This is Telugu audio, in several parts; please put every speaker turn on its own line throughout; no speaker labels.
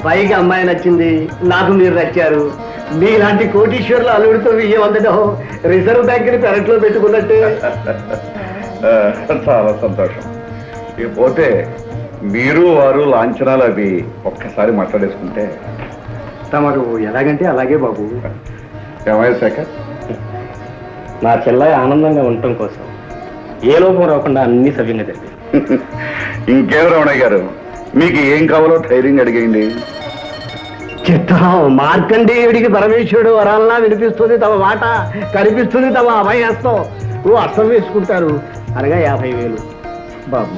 అబ్బాయికి అమ్మాయి నచ్చింది, నాకు మీరు నచ్చారు. మీలాంటి కోటీశ్వర్లు అల్లుడితో విజయం అందడం రిజర్వ్ బ్యాంక్ ని పెరట్లో పెట్టుకున్నట్టే.
చాలా సంతోషం. ఇకపోతే మీరు వారు లాంఛనాలు అవి ఒక్కసారి మాట్లాడేసుకుంటే.
తమరు ఎలాగంటే అలాగే బాబు.
ఏమయ్య శేఖర్,
నా చెల్లాయి ఆనందంగా ఉండటం కోసం ఏ లోపం రాకుండా అన్ని సవ్యంగా జరిగాయి.
ఇంకేం రమణయ్య గారు, మీకు ఏం కావాలో ధైర్యంగా అడిగేయండి.
చిత్తం మార్కండేయుడికి పరమేశ్వరుడు వరాలనా వినిపిస్తుంది తమ మాట, కనిపిస్తుంది తమ అభయస్తం. అర్థం వేసుకుంటారు అనగా 50,000. బాబు,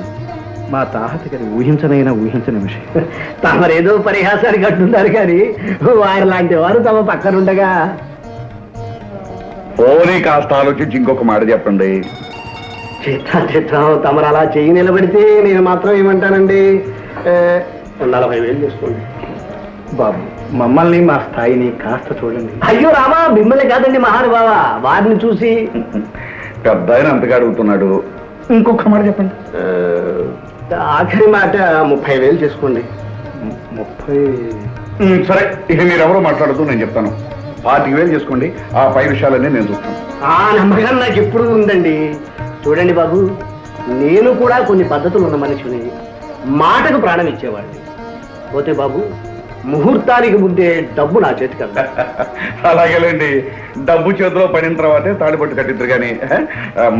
మా తాహత గారి ఊహించనైనా ఊహించని విషయం. తమరేదో పరిహాసానికి అంటున్నారు కానీ వారి లాంటి వారు తమ పక్కనుండగా.
పోనీ కాస్త ఆలోచించి ఇంకొక మాట చెప్పండి.
చిత్తం తమరు అలా చెయ్యి నిలబడితే నేను మాత్రం ఏమంటానండి, 40,000 చేసుకోండి. బాబు, మమ్మల్ని మా స్థాయిని కాస్త చూడండి. అయ్యో రామా, మిమ్మల్ని కాదండి మహానుభావ, వారిని చూసి.
పెద్ద ఆయన అంతగా అడుగుతున్నాడు, ఇంకొక మాట చెప్పండి.
ఆఖరి మాట 30,000 చేసుకోండి. 30?
సరే, ఇక మీరెవరో మాట్లాడుతూ నేను చెప్తాను. 40,000 చేసుకోండి. ఆ పై విషయాలన్నీ నేను చూస్తాను.
ఆ నమ్మకం నాకు ఎప్పుడు ఉందండి. చూడండి బాబు, నేను కూడా కొన్ని పద్ధతులు ఉన్న మనిషిని, మాటకు ప్రాణం ఇచ్చేవాడిని. పోతే బాబు, ముహూర్తానికి ముందే డబ్బు నా చేతికి అందా.
అలాగేలేండి, డబ్బు చేతిలో పడిన తర్వాతే తాడిపట్టు కట్టిద్దరు కానీ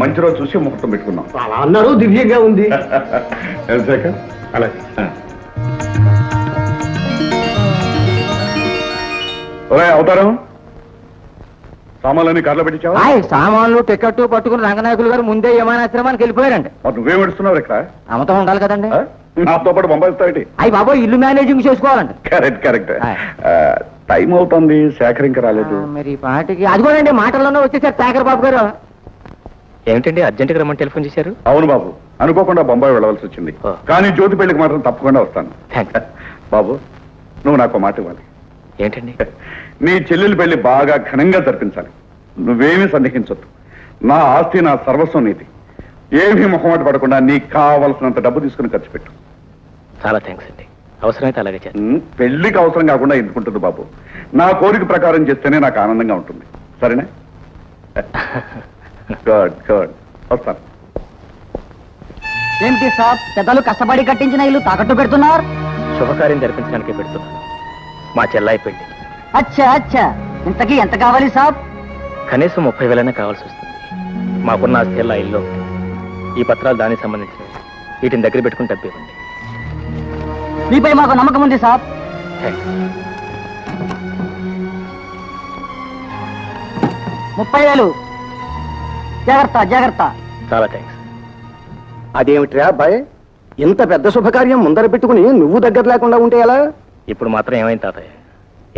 మంచి రోజు చూసి ముహూర్తం పెట్టుకుందాం.
అలా అన్నారు, దివ్యంగా ఉంది.
శేఖర్, అలాగే. అవుతారు సామాన్లన్నీ కార్లో పెట్టించావా?
సామాన్లు టికెట్ పట్టుకుని రంగనాయకులు గారు ముందే విమానాశ్రమానికి వెళ్ళిపోయారండి.
నువ్వేం పెడుతున్నావు ఇక్కడ?
అమ్మతం ఉండాలి కదండి.
నాతో పాటు పంపిస్తావేంటి?
అయ్యి బాబో, ఇల్లు మేనేజింగ్ చేసుకోవాలండి.
కరెక్ట్. టైం అవుతుంది, శేఖర్ ఇంకా రాలేదు.
మరి పాటికి అదిగోనండి, మాటల్లోనే వచ్చేసారు శేఖర్ బాబు గారు.
ఏమిటండి అర్జెంట్గా రమ్మని టెలిఫోన్ చేశారు?
అవును బాబు, అనుకోకుండా బొంబాయి వెళ్ళవలసి వచ్చింది. కానీ జ్యోతి పెళ్లికి మాత్రం తప్పకుండా వస్తాను. బాబు, నువ్వు నాకు మాట ఇవ్వాలి.
ఏంటండి?
నీ చెల్లెలు పెళ్లి బాగా ఘనంగా జరిపించాలి. నువ్వేమీ సందేహించొద్దు. నా ఆస్తి, నా సర్వస్వం నీది. ఏమీ మొహమాట పడకుండా నీకు కావలసినంత డబ్బు తీసుకుని ఖర్చు పెట్టు.
చాలా థ్యాంక్స్ అండి. అవసరమైతే అలాగే చేస్తాను.
పెళ్లికి అవసరం కాకుండా ఎందుకుంటుంది బాబు? నా కోరిక ప్రకారం చేస్తేనే నాకు ఆనందంగా ఉంటుంది. సరేనా? గుడ్. వస్తాను.
ఏంటి సాబ్, పెద్దలు కష్టపడి కట్టించిన ఇల్లు తాకట్టు పెడుతున్నారు?
శుభకార్యం జరిపించడానికి పెడుతున్నాను. మా చెల్లాయి పెళ్లి.
అచ్చా, ఇంతకీ ఎంత కావాలి సాబ్?
కనీసం 30,000 కావాల్సి వస్తుంది. మాకున్న ఆస్తి ఇల్లు, ఈ పత్రాలు దానికి సంబంధించినవి. వీటిని దగ్గర పెట్టుకుని డబ్బు ఇవ్వండి.
మీపై మాకు నమ్మకం ఉంది సాబ్. 30,000. జాగ్రత్త.
చాలా థ్యాంక్స్.
అదేమిట్రా అబ్బాయి, ఇంత పెద్ద శుభకార్యం ముందర పెట్టుకుని నువ్వు దగ్గర లేకుండా ఉంటే ఎలా?
ఇప్పుడు మాత్రం ఏమైంది తాతయ్య,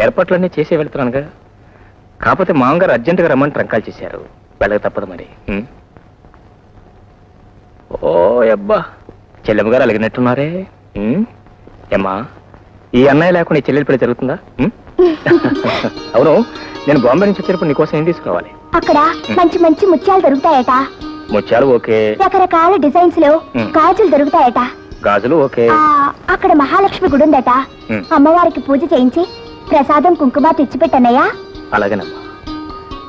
ఏర్పాట్లన్నీ చేసే వెళ్తున్నానుగా. కాకపోతే మామగారు అర్జెంటుగా రమ్మని ట్రంకాలు చేశారు, వెళ్ళక తప్పదు మరి. ఓ అబ్బా, చెల్లెమ్మ గారు అలిగినట్టున్నారే. ఏమ్మా, ఈ అన్నయ్య లేకుండా ఈ చెల్లెలి పెళ్లి జరుగుతుందా? అవును, నేను బాంబే నుంచి వచ్చేటప్పుడు నీకోసం ఏం తీసుకురావాలి?
అక్కడ మంచి మంచి ముత్యాలు దొరుకుతాయట.
ముత్యాలు ఓకే.
రకరకాల డిజైన్స్ లో గాజులు దొరుకుతాయట.
గాజులు ఓకే.
అక్కడ మహాలక్ష్మి గుడి ఉందట. అమ్మవారికి పూజ చేయించి ప్రసాదం కుంకుమ తెచ్చిపెట్టన్నయ్యా.
అలాగేనమ్మా,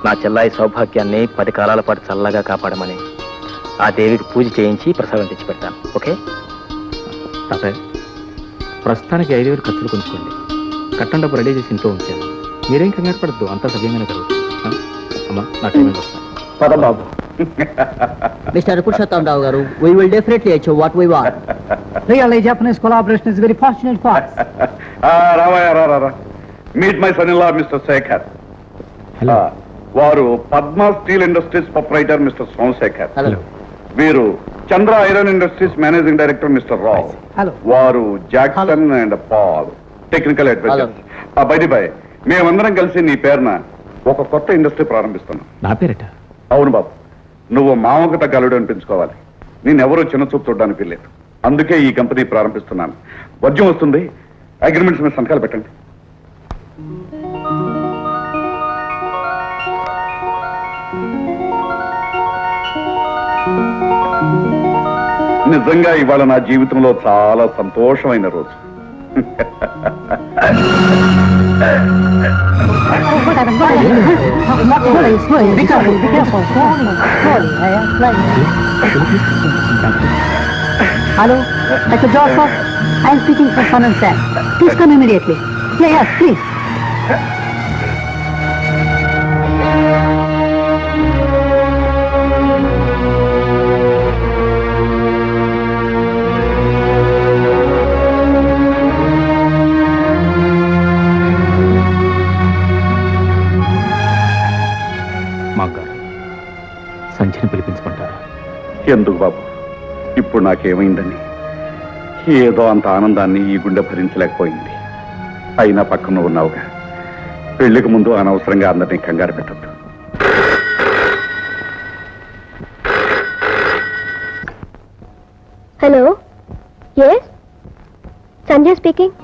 నా చెల్లాయి సౌభాగ్యాన్ని 10 కాలాల పాటు చల్లగా కాపాడమని ఆ దేవికి పూజ చేయించి ప్రసాదం తెచ్చి పెడతాను. ఓకే తాతయ్య, ప్రస్తుతానికి 5,000 ఖర్చులు కొంచుకోండి. కట్టం డబ్బు రెడీ చేసి ఇంట్లో ఉంచాను. మీరేం కంగారు పడద్దు, అంతా సవ్యంగానే జరుగుతుంది. అమ్మా, నా టైం వస్తాను.
పద బాబు.
Mr. Purushottam Garu, we will definitely achieve what we want. Really, Japanese collaboration is very fortunate for us.
రావా. Meet my son in law mister Shekhar. వారు Padma steel industries proprietor mister Somashekhar.
Hello.
వీరు Chandra iron industries managing director mister Rao.
Hello.
వారు Jackson and Paul, technical advisers. బై మేమందరం కలిసి నీ పేరున ఒక కొత్త ఇండస్ట్రీ ప్రారంభిస్తున్నాం.
నా పేరిట?
అవును బాబు, నువ్వు మామకు తగ్గ అల్లుడు అనిపించుకోవాలి. నేనెవరూ చిన్న చూపు చూడడానికి వెళ్ళలేదు. అందుకే ఈ కంపెనీ ప్రారంభిస్తున్నాను. వద్యం వస్తుంది, అగ్రిమెంట్స్ మీద సంతకాలు పెట్టండి. నిజంగా ఇవాళ నా జీవితంలో చాలా సంతోషమైన రోజు.
Hello, Dr. Joseph. I am speaking for Son and Sam. Please come immediately. Yes, please.
మాగారు సంచిని పిలిపించుకుంటారా?
ఎందుకు బాబు, ఇప్పుడు నాకేమైందని? ఏదో అంత ఆనందాన్ని ఈ గుండె భరించలేకపోయింది. అయినా పక్కన ఉన్నావుగా, పెళ్లికి ముందు అనవసరంగా అందరినీ కంగారు పెట్టద్దు.
Hello, yes Sanjay speaking.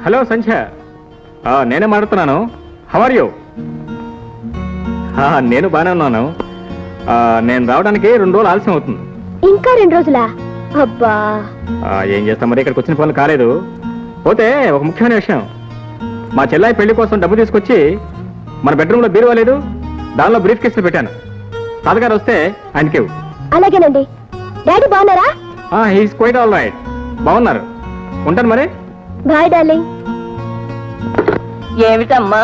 Hello Sandhya, నేనే మాట్లాడుతున్నాను. How are you? నేను బాగానే ఉన్నాను. నేను రావడానికి 2 రోజులు ఆలస్యం అవుతుంది.
ఇంకా 2 రోజులా? అబ్బా,
ఏం చేస్తాం మరి, ఇక్కడికి వచ్చిన పనులు కాలేదు. పోతే ఒక ముఖ్యమైన విషయం, మా చెల్లాయి పెళ్లి కోసం డబ్బు తీసుకొచ్చి మన బెడ్రూమ్లో బీరువా లేదు, దానిలో బ్రీఫ్ కేసులు పెట్టాను. తాతగారు వస్తే ఆయనకి ఇవ్వు.
అలాగేనండి. డాడీ బాగున్నారా?
He's quite all right. బాగున్నారు. ఉంటాను మరి.
Bye darling.
ఏమిటమ్మా,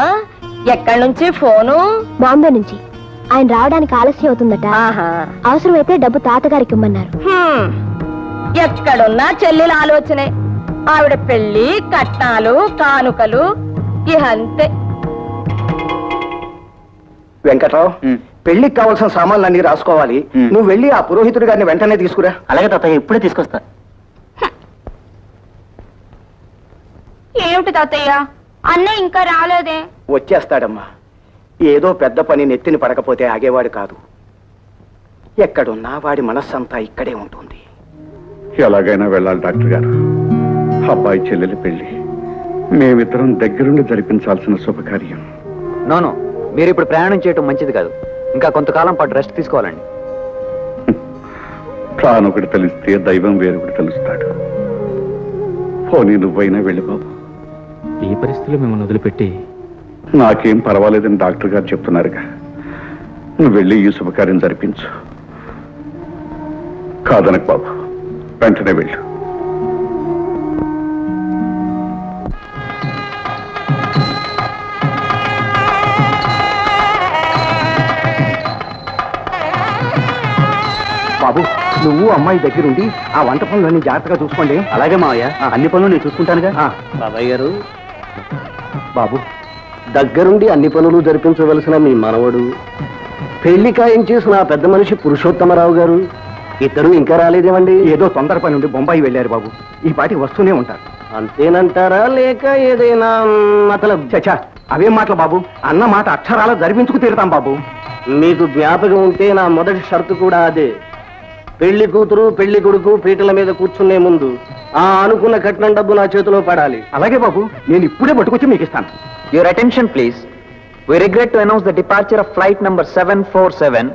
ఎక్కడి నుంచి ఫోను?
బాంబే నుంచి. ఆయన రావడానికి ఆలస్యం అవుతుందట. అవసరమైతే డబ్బు తాతగారికి ఇమ్మన్నారు.
ఎక్కడున్నా చెల్లెల ఆలోచనే. ఆవిడ పెళ్లి, కట్నాలు, కానుకలు ఇహ అంతే.
వెంకట్రావు, పెళ్లికి కావాల్సిన సామాన్లు అన్ని రాసుకోవాలి. నువ్వు వెళ్ళి ఆ పురోహితుడి గారిని వెంటనే తీసుకురా.
అలాగే తాతయ్య, ఇప్పుడే తీసుకొస్తా.
ఏమిటి తాతయ్య, అన్నయ్య ఇంకా రాలేదే?
వచ్చేస్తాడమ్మా. ఏదో పెద్ద పని నెత్తిని పడకపోతే ఆగేవాడు కాదు. ఎక్కడున్నా వాడి మనస్సంతా ఇక్కడే ఉంటుంది.
ఎలాగైనా వెళ్ళాలి డాక్టర్ గారు. అబ్బాయి చెల్లెలి పెళ్లి మేమిద్దరం దగ్గరుండి జరిపించాల్సిన శుభకార్యం.
నోనో, మీరు ఇప్పుడు ప్రయాణం చేయటం మంచిది కాదు. ఇంకా కొంతకాలం పాటు రెస్ట్ తీసుకోవాలండి.
ప్రాణొకటి తెలిస్తే దైవం వేరొకటి తెలుస్తాడు. పోనీ నువ్వైనా వెళ్ళి బాబు.
ఈ పరిస్థితిలో మిమ్మల్ని వదిలిపెట్టి?
నాకేం పర్వాలేదని డాక్టర్ గారు చెప్తున్నారుగా. నువ్వు వెళ్ళి ఈ శుభకార్యం జరిపించు. కాదనకు బాబు, వెంటనే వెళ్ళు.
బాబు, నువ్వు అమ్మాయి దగ్గరుండి ఆ వంట పనులన్నీ జాగ్రత్తగా చూసుకోండి.
అలాగే మావయ్య, అన్ని పనులు నేను చూసుకుంటానుగా.
బాబాయ్ గారు, బాబు, దగ్గరుండి అన్ని పనులు జరిపించవలసిన మీ మనవడు, పెళ్లి ఖాయం చేసిన ఆ పెద్ద మనిషి పురుషోత్తమరావు గారు ఇద్దరు ఇంకా రాలేదేమండి? ఏదో తొందర పని ఉండి బొంబాయి వెళ్ళారు బాబు. ఈ పాటికి వస్తూనే ఉంటారు. అంతేనంటారా, లేక ఏదైనా మతలబ్? చచ్చా, అవేం మాటలు బాబు. అన్న మాట అక్షరాలు జరిపించుకు తీరుతాం బాబు. మీకు జ్ఞాపకం ఉంటే నా మొదటి షరతు కూడా అదే. పెళ్లి కూతురు పెళ్లి కొడుకు పీటల మీద కూర్చునే ముందు ఆ అనుకున్న కట్నం డబ్బు నా చేతిలో పడాలి. అలాగే బాబు, నేను ఇప్పుడే పట్టుకొచ్చి మీకు ఇస్తాను.
Your attention please. We regret to announce the departure of flight number 747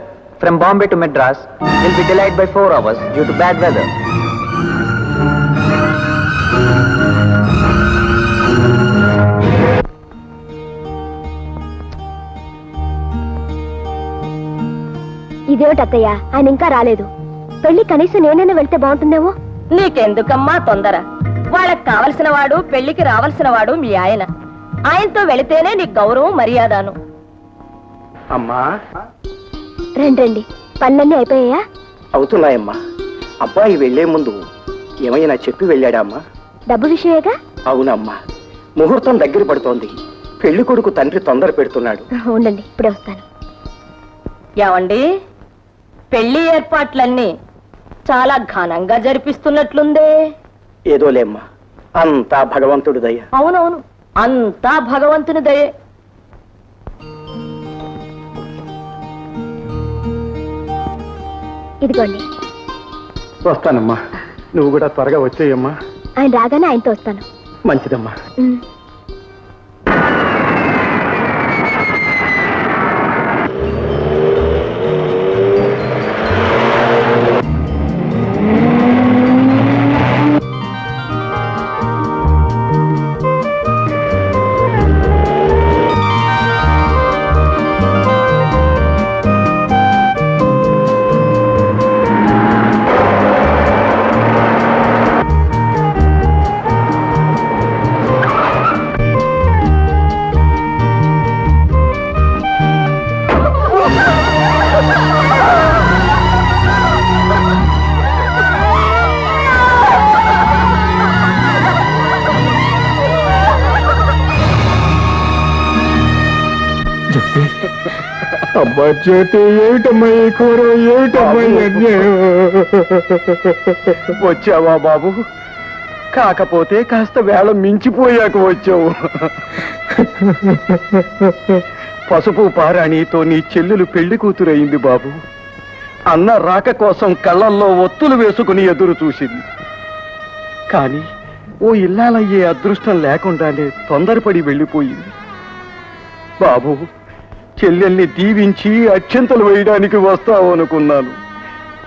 from Bombay to Madras will be delayed by 4 hours due to bad weather.
ఇదేమిటి అత్తయ్య, ఆయన ఇంకా రాలేదు. పెళ్లి కనీసం నేనైనా వెళ్తే బాగుంటుందేమో.
నీకెందుకమ్మా తొందర? వాళ్ళకి కావలసిన వాడు, పెళ్లికి రావాల్సిన వాడు మీ ఆయన. ఆయనతో వెళితేనే నీకు గౌరవం, మర్యాదను.
అమ్మా,
రండి రండి. పనులన్నీ అయిపోయాయా?
అవుతున్నాయమ్మా. అబ్బాయి వెళ్లే ముందు ఏమైనా చెప్పి వెళ్ళాడా అమ్మా?
డబ్బు విషయమేగా?
అవునమ్మా, ముహూర్తం దగ్గర పడుతోంది. పెళ్లి కొడుకు తండ్రి తొందర పెడుతున్నాడు.
ఉండండి, ఇప్పుడే వస్తాను.
ఏమండి, పెళ్లి ఏర్పాట్లన్నీ చాలా ఘనంగా జరిపిస్తున్నట్లుందే.
ఏదోలేమ్మా, అంతా భగవంతుడి దయ.
అవునవును, అంతా భగవంతుని దయే.
ఇదిగోండి.
వస్తానమ్మా, నువ్వు కూడా త్వరగా వచ్చేయమ్మా.
ఆయన రాగానే ఆయనతో వస్తాను.
మంచిదమ్మా.
ఉమ్.
అబ్బా జ్యోతి ఏమిటమ్మా ఈ కూర ఏమిటమ్మా ఈ అన్యాయం?
వచ్చావా బాబు? కాకపోతే కాస్త వేళ మించిపోయాక వచ్చావు. పసుపు పారాణితో నీ చెల్లెలు పెళ్లి కూతురయింది బాబు. అన్న రాక కోసం కళ్ళల్లో ఒత్తులు వేసుకుని ఎదురు చూసింది. కానీ ఓ ఇల్లాలయ్యే అదృష్టం లేకుండానే తొందరపడి వెళ్ళిపోయింది. బాబు, చెల్లెల్ని దీవించి అక్షంతలు వేయడానికి వస్తావు అనుకున్నాను,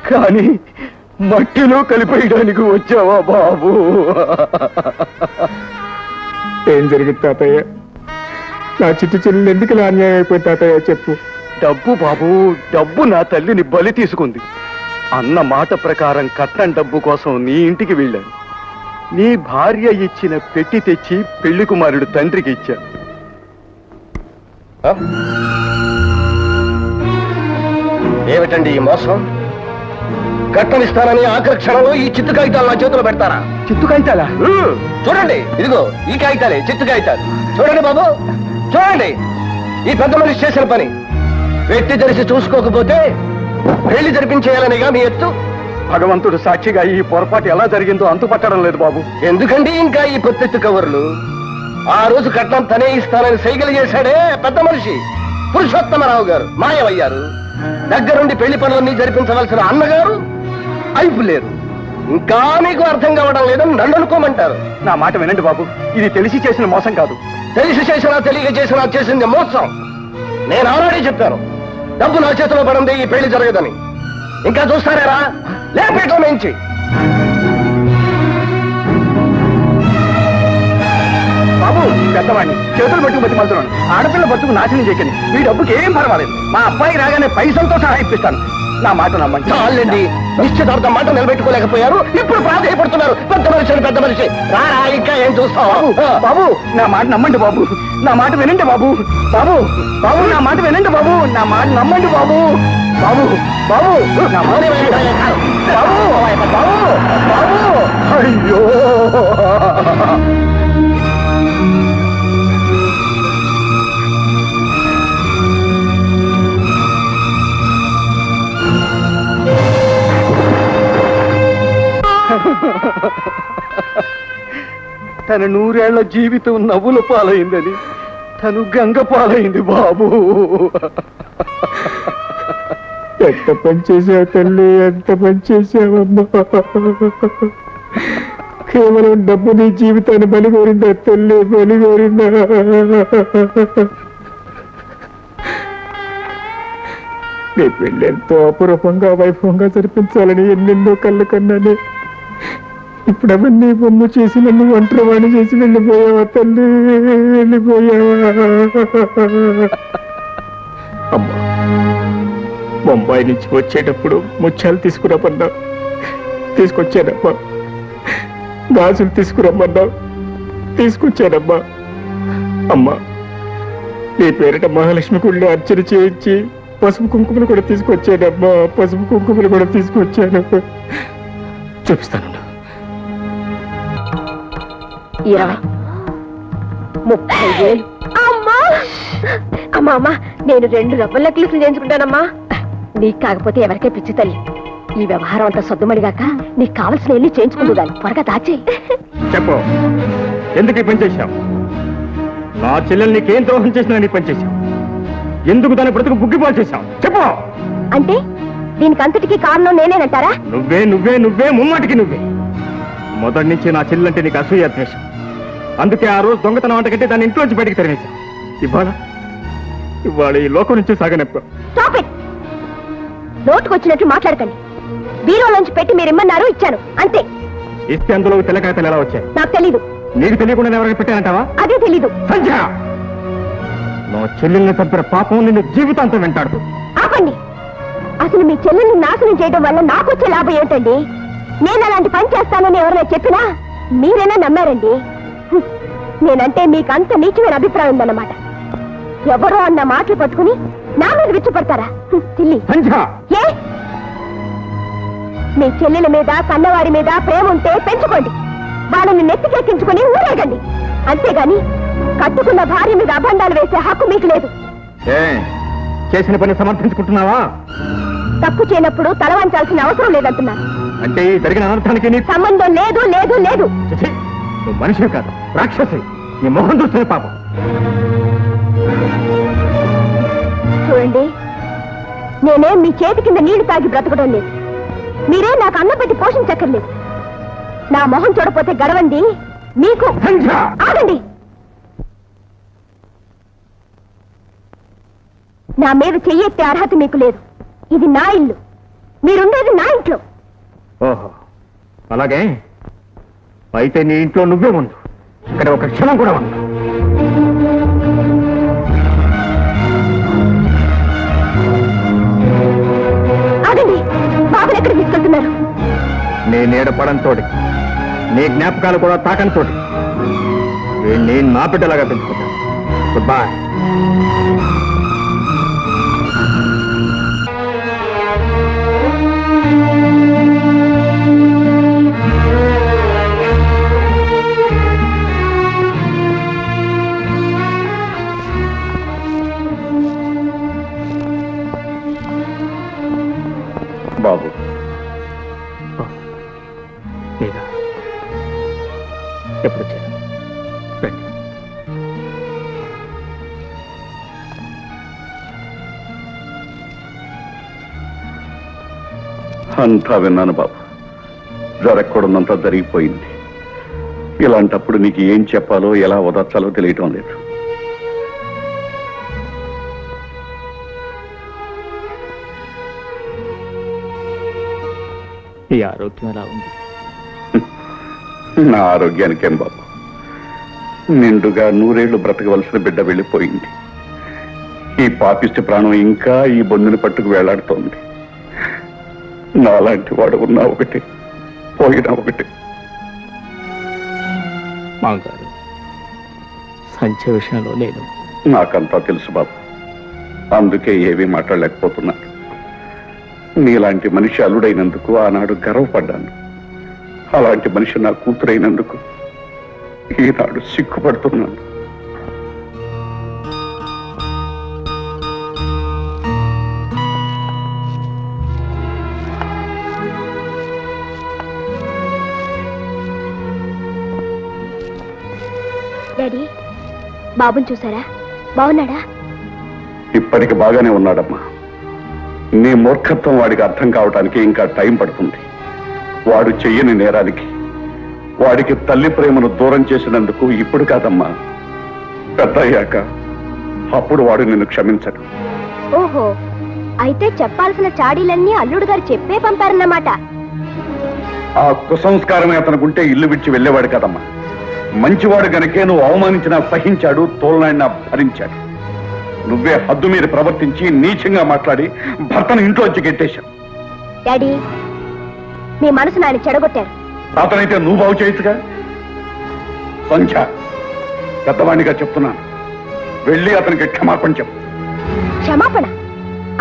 కానీ మట్టిలో కలిపేయడానికి వచ్చావా బాబు?
ఏం జరిగింది తాతయ్య? నా చిట్టు చెల్లెలు ఎందుకు ఇలా అన్యాయం అయిపోయింది తాతయ్య చెప్పు.
డబ్బు బాబు, డబ్బు నా తల్లిని బలి తీసుకుంది. అన్న మాట ప్రకారం కట్నం డబ్బు కోసం నీ ఇంటికి వెళ్ళాను. నీ భార్య ఇచ్చిన పెట్టి తెచ్చి పెళ్లి కుమారుడు తండ్రికి ఇచ్చాను.
ఏమిటండి ఈ మోసం? కట్టనిస్తానని ఆఖరి క్షణంలో ఈ చిత్తు కాగితాలు నా చేతిలో పెడతారా?
చిత్తు కాగితాలా?
చూడండి, ఇదిగో ఈ కాగితాలే చిత్తు కాగితాలు. చూడండి బాబు, చూడండి. ఈ పెద్ద మనిషి చేసిన పని వెట్టి తెరిచి చూసుకోకపోతే పెళ్లి జరిపించేయాలనిగా మీ ఎత్తు.
భగవంతుడు సాక్షిగా ఈ పొరపాటు ఎలా జరిగిందో అంతుపట్టడం లేదు బాబు.
ఎందుకండి ఇంకా ఈ పొత్తెత్తు కవర్లు? ఆ రోజు కట్నం తనే ఇస్తానని సైకిల్ చేశాడే పెద్ద మనిషి పురుషోత్తమరావు గారు మాయమయ్యారు. దగ్గరుండి పెళ్లి పనులన్నీ జరిపించవలసిన అన్నగారు అయిపు లేరు. ఇంకా మీకు అర్థం కావడం లేదని నన్ను అనుకోమంటారు.
నా మాట వినండి బాబు, ఇది తెలిసి చేసిన మోసం కాదు.
తెలిసి చేసినా తెలియక చేసినా చేసింది మోసం. నేను ఆల్రెడీ చెప్పాను, డబ్బు నా చేతిలో పడింది, ఈ పెళ్లి జరగదని. ఇంకా చూస్తారేరా? లేపేటం నుంచి
బాబు, పెద్దవాడిని చేతులు పట్టుకు బతి మలుతున్నాను. ఆడపిల్ల బతుకు నాశనం చేయకండి. మీ డబ్బుకి ఏం పర్వాలేదు. మా అబ్బాయి రాగానే పైసలతో సహా ఇప్పిస్తాను. నా మాట నమ్మండి.
చాలండి, నిశ్చితార్థం మాట నిలబెట్టుకోలేకపోయారు, ఇప్పుడు ప్రాధాయపడుతున్నారు. పెద్ద మనిషి పెద్ద మనిషి రారా, ఇంకా ఏం చూస్తావు?
బాబు, నా మాట నమ్మండి బాబు. నా మాట వినండి బాబు. బాబు, బాబు, నా మాట వినండి బాబు. నా మాట నమ్మండి బాబు. బాబు, బాబు, నా మాట వినండి. బాబు, బాబు, బాబు, అయ్యో. తన 100 ఏళ్ల జీవితం నవ్వుల పాలైందని తను గంగ పాలైంది బాబు.
ఎంత పని చేసావు తల్లి, ఎంత పని చేసావమ్మా. కేవలం డబ్బు నీ జీవితాన్ని బలిగోరిందా తల్లి, బలిగోరిందా? నీ పెళ్ళి ఎంతో అపురూపంగా వైభవంగా జరిపించాలని ఎన్నెన్నో కళ్ళు కన్నానే. ఇప్పుడు అవన్నీ బొమ్మ చేసి నన్ను ఒంటరివాణి చేసి వెళ్ళిపోయావా తల్లి, వెళ్ళిపోయావా? అమ్మా, బొంబాయి నుంచి వచ్చేటప్పుడు ముత్యాలు తీసుకురమ్మన్నావు, తీసుకొచ్చానమ్మా. గాజులు తీసుకురమ్మన్నావు, తీసుకొచ్చానమ్మా. అమ్మా, నీ పేరిట మహాలక్ష్మి గుళ్ళో అర్చన చేయించి పసుపు కుంకుమలు కూడా తీసుకొచ్చానమ్మా, పసుపు కుంకుమలు కూడా తీసుకొచ్చాను. చూపిస్తాను.
20, 30,000. అమ్మా అమ్మా అమ్మా, నేను 2 రబ్బర్ నెక్లెస్లు చేయించుకుంటానమ్మా. నీకు కాకపోతే ఎవరికే పిచ్చి తల్లి. ఈ వ్యవహారం అంతా సద్దుమడిగాక నీకు కావలసిన వెళ్ళి చేయించుకుందు దాన్ని త్వరగా దాచే.
చెప్పు, ఎందుకు ఈ పని చేశావు? నా చెల్లెలు నీకేం ద్రోహం చేసినా నీ పని చేశావు. ఎందుకు దాని బ్రతుకు బుగ్గిపాలు చేశావు? చెప్పు.
అంటే దీనికి అంతటికీ కారణం నేనేనంటారా?
నువ్వే నువ్వే నువ్వే ముమ్మాటికి నువ్వే. మొదటి నుంచి నా చెల్లెలంటే నీకు అసూయ ద్వేషం. అందుకే ఆ రోజు దొంగతనం అంటకంటే దాన్ని ఇంట్లోంచి బయటికి తరిమేశావు. ఇవాళ ఈ లోకం నుంచి సాగనెప్పావు.
Stop it. నోటుకొచ్చినట్టు మాట్లాడకండి. బీరోలోంచి పెట్టి మీరేమన్నారు ఇచ్చాను, అంతే.
ఇస్తే అందులో తెల్లకాయతలు ఎలా వచ్చాయి?
నాకు తెలీదు.
నీకు తెలియకుండా ఎవరైనా పెట్టానంటావా?
అదే తెలీదు.
సంధ్య, నా చెల్లెల్ని తప్పిన పాపం నిన్ను జీవితాంతం వెంటాడుతూ.
ఆపండి. అసలు మీ చెల్లెల్ని నాశనం చేయడం వల్ల నాకు వచ్చే లాభం ఏమిటండి? నేను అలాంటి పని చేస్తానని ఎవరైనా చెప్పినా మీరైనా నమ్మారండి. నేనంటే మీకు అంత నీచమైన అభిప్రాయం ఉందన్నమాట. ఎవరో అన్న మాటలు పట్టుకుని నా మీద విచ్చుపడతారా? సిల్లి. ఏ మీ చెల్లెల మీద కన్నవాడి మీద ప్రేమ ఉంటే పెంచుకోండి, వాళ్ళని నెత్తికెక్కించుకుని ఊరేగండి. అంతేగాని కట్టుకున్న భార్య మీద అభండాలు వేసే హక్కు మీకు లేదు.
చేసిన పని సమర్థించుకుంటున్నావా?
తప్పు చేయనప్పుడు తల వంచాల్సిన అవసరం లేదంటున్నాను.
అంటే ఈ జరిగిన అనర్థానికి నీ
సంబంధం లేదు లేదు లేదు.
చిచి, నువ్వు మనిషివి కాదు, రాక్షసి. నీ మొహం చూస్తుంది పాపం.
చూడండి, నేనేం మీ చేతి కింద నీళ్లు తాగి బ్రతకడం లేదు. మీరే నాకు అన్నం పెట్టి పోషించక్కర్లేదు. నా మొహం చూడపోతే గడవండి మీకు. ఆగండి. నా మీద చెయ్యెత్తే అర్హత మీకు లేదు. ఇది నా ఇల్లు, మీరుండేది నా ఇంట్లో.
ఓహో, అలాగే అయితే నీ ఇంట్లో నువ్వే ముందు. ఇక్కడ ఒక క్షణం కూడా ఉంది.
ఆగండి. బాబుని ఎక్కడ తీసుకెళ్తున్నారు?
నీ నీడ పడంతోటి, నీ జ్ఞాపకాలు కూడా తాకంతోటి వీణ్ణి నా బిడ్డలాగా పెంచుకుంటాను. Good bye.
బాబు,
మీరా ఎప్పుడు వచ్చారు? రండి.
అంతా విన్నాను బాబు. జరగకూడదంతా జరిగిపోయింది. ఇలాంటప్పుడు నీకు ఏం చెప్పాలో ఎలా ఓదార్చాలో తెలియటం లేదు.
ఈ ఆరోగ్యం ఎలా ఉంది?
నా ఆరోగ్యానికేం బాబు, నిండుగా 100 ఏళ్లు బ్రతకవలసిన బిడ్డ వెళ్ళిపోయింది. ఈ పాపిష్టి ప్రాణం ఇంకా ఈ బొందుని పట్టుకు వేలాడుతోంది. నాలాంటి వాడు ఉన్నా ఒకటి, పోయినా ఒకటి.
మామగారు, సంచ విషయంలో నేను
నాకంతా తెలుసు బాబు, అందుకే ఏమీ మాట్లాడలేకపోతున్నాను. నీలాంటి మనిషి అల్లుడైనందుకు ఆనాడు గర్వపడ్డాను. అలాంటి మనిషి నా కూతురైనందుకు ఈనాడు సిగ్గుపడుతున్నాను.
డాడీ, బాబుని చూసారా? బాగున్నాడా?
ఇప్పటికి బాగానే ఉన్నాడమ్మా. నీ మూర్ఖత్వం వాడికి అర్థం కావటానికి ఇంకా టైం పడుతుంది. వాడు చెయ్యని నేరానికి, వాడికి తల్లి ప్రేమను దూరం చేసినందుకు ఇప్పుడు కాదమ్మా, పెద్ద అయ్యాక అప్పుడు వాడు నిన్ను క్షమించడు.
ఓహో, అయితే చెప్పాల్సిన చాడీలన్నీ అల్లుడు గారు చెప్పే పంపారన్నమాట.
ఆ కుసంస్కారమే అతనుకుంటే ఇల్లు విడిచి వెళ్ళేవాడు కదమ్మా. మంచివాడు గనకే నువ్వు అవమానించినా సహించాడు, తోలనాడినా భరించాడు. నువ్వే హద్దు మీద ప్రవర్తించి నీచంగా మాట్లాడి భర్తను ఇంట్లోంచి గెట్టేశావు.
డాడీ, మీ మనసును ఆయన చెడగొట్టారు.
అతనైతే నువ్వు బాగు చేయొచ్చుగా. సంధ్య, పెద్దవాణిగా చెప్తున్నాను, వెళ్ళి అతనికి క్షమాపణ చెప్పు.
క్షమాపణ?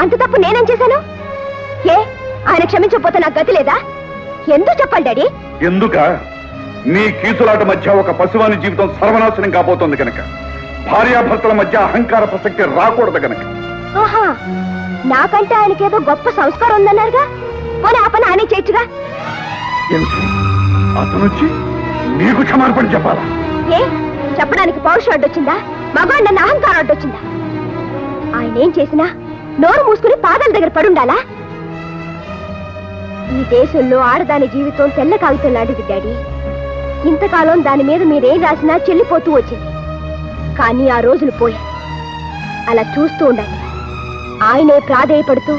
అంత తప్పు నేనేం చేశాను? ఏ, ఆయన క్షమించకపోతే నాకు గతి లేదా? ఎందుకు చెప్పాలి డాడీ?
ఎందుక? నీ కీసులాట మధ్య ఒక పశువాని జీవితం సర్వనాశనం కాబోతోంది కనుక. భార్యాభర్తల మధ్య అహంకార ప్రసక్తి రాకూడదు కనుక.
ఆహా, నాకంటే ఆయనకేదో గొప్ప సంస్కారం ఉందన్నారుగా. పోనీ ఆ పని ఆయనే చేయొచ్చుగా.
అతను వచ్చి నీకు క్షమాపణ చెప్పాలా?
ఏ, చెప్పడానికి పౌరుషం అడ్డొచ్చిందా? మగవాడు నన్ను అహంకారం అడ్డొచ్చిందా? ఆయన ఏం చేసినా నోరు మూసుకుని పాదాల దగ్గర పడుండాలా? ఈ దేశంలో ఆడదాని జీవితం తెల్ల కాగితం లాంటిది డాడీ. ఇంతకాలం దాని మీద మీరేం రాసినా చెల్లిపోతూ వచ్చింది. కానీ ఆ రోజులు పోయాయి. అలా చూస్తూ ఉండండి. ఆయనే ప్రాధేయపడుతూ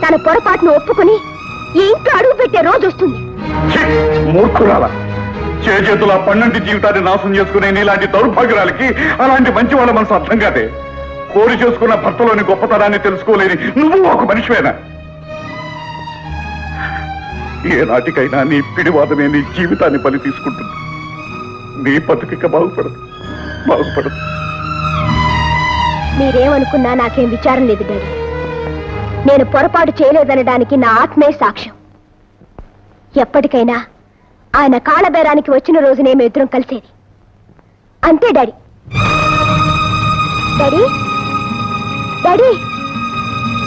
తన పొరపాటును ఒప్పుకుని ఈ ఇంట్లో అడుగు పెట్టే రోజు వస్తుంది.
మూర్ఖురాల, చేతుల పన్నంటి జీవితాన్ని నాశనం చేసుకునే నీలాంటి దౌర్భాగ్యురాలకి అలాంటి మంచి వాళ్ళ మనసు అర్థం కాదే. కోరి చేసుకున్న భర్తలోని గొప్పతనాన్ని తెలుసుకోలేని నువ్వు ఒక మనిషివేనా? ఏ నాటికైనా నీ పిడివాదమే నీ జీవితాన్ని బలి తీసుకుంటుంది. నీ బతుకిక బాగుపడదు, బాగుపడదు.
మీరేమనుకున్నా నాకేం విచారం లేదు డాడీ. నేను పొరపాటు చేయలేదనడానికి నా ఆత్మే సాక్ష్యం. ఎప్పటికైనా ఆయన కాళ్ళబేరానికి వచ్చిన రోజునే మేమిద్దరం కలిసేది. అంతే డాడీ. Daddy, daddy.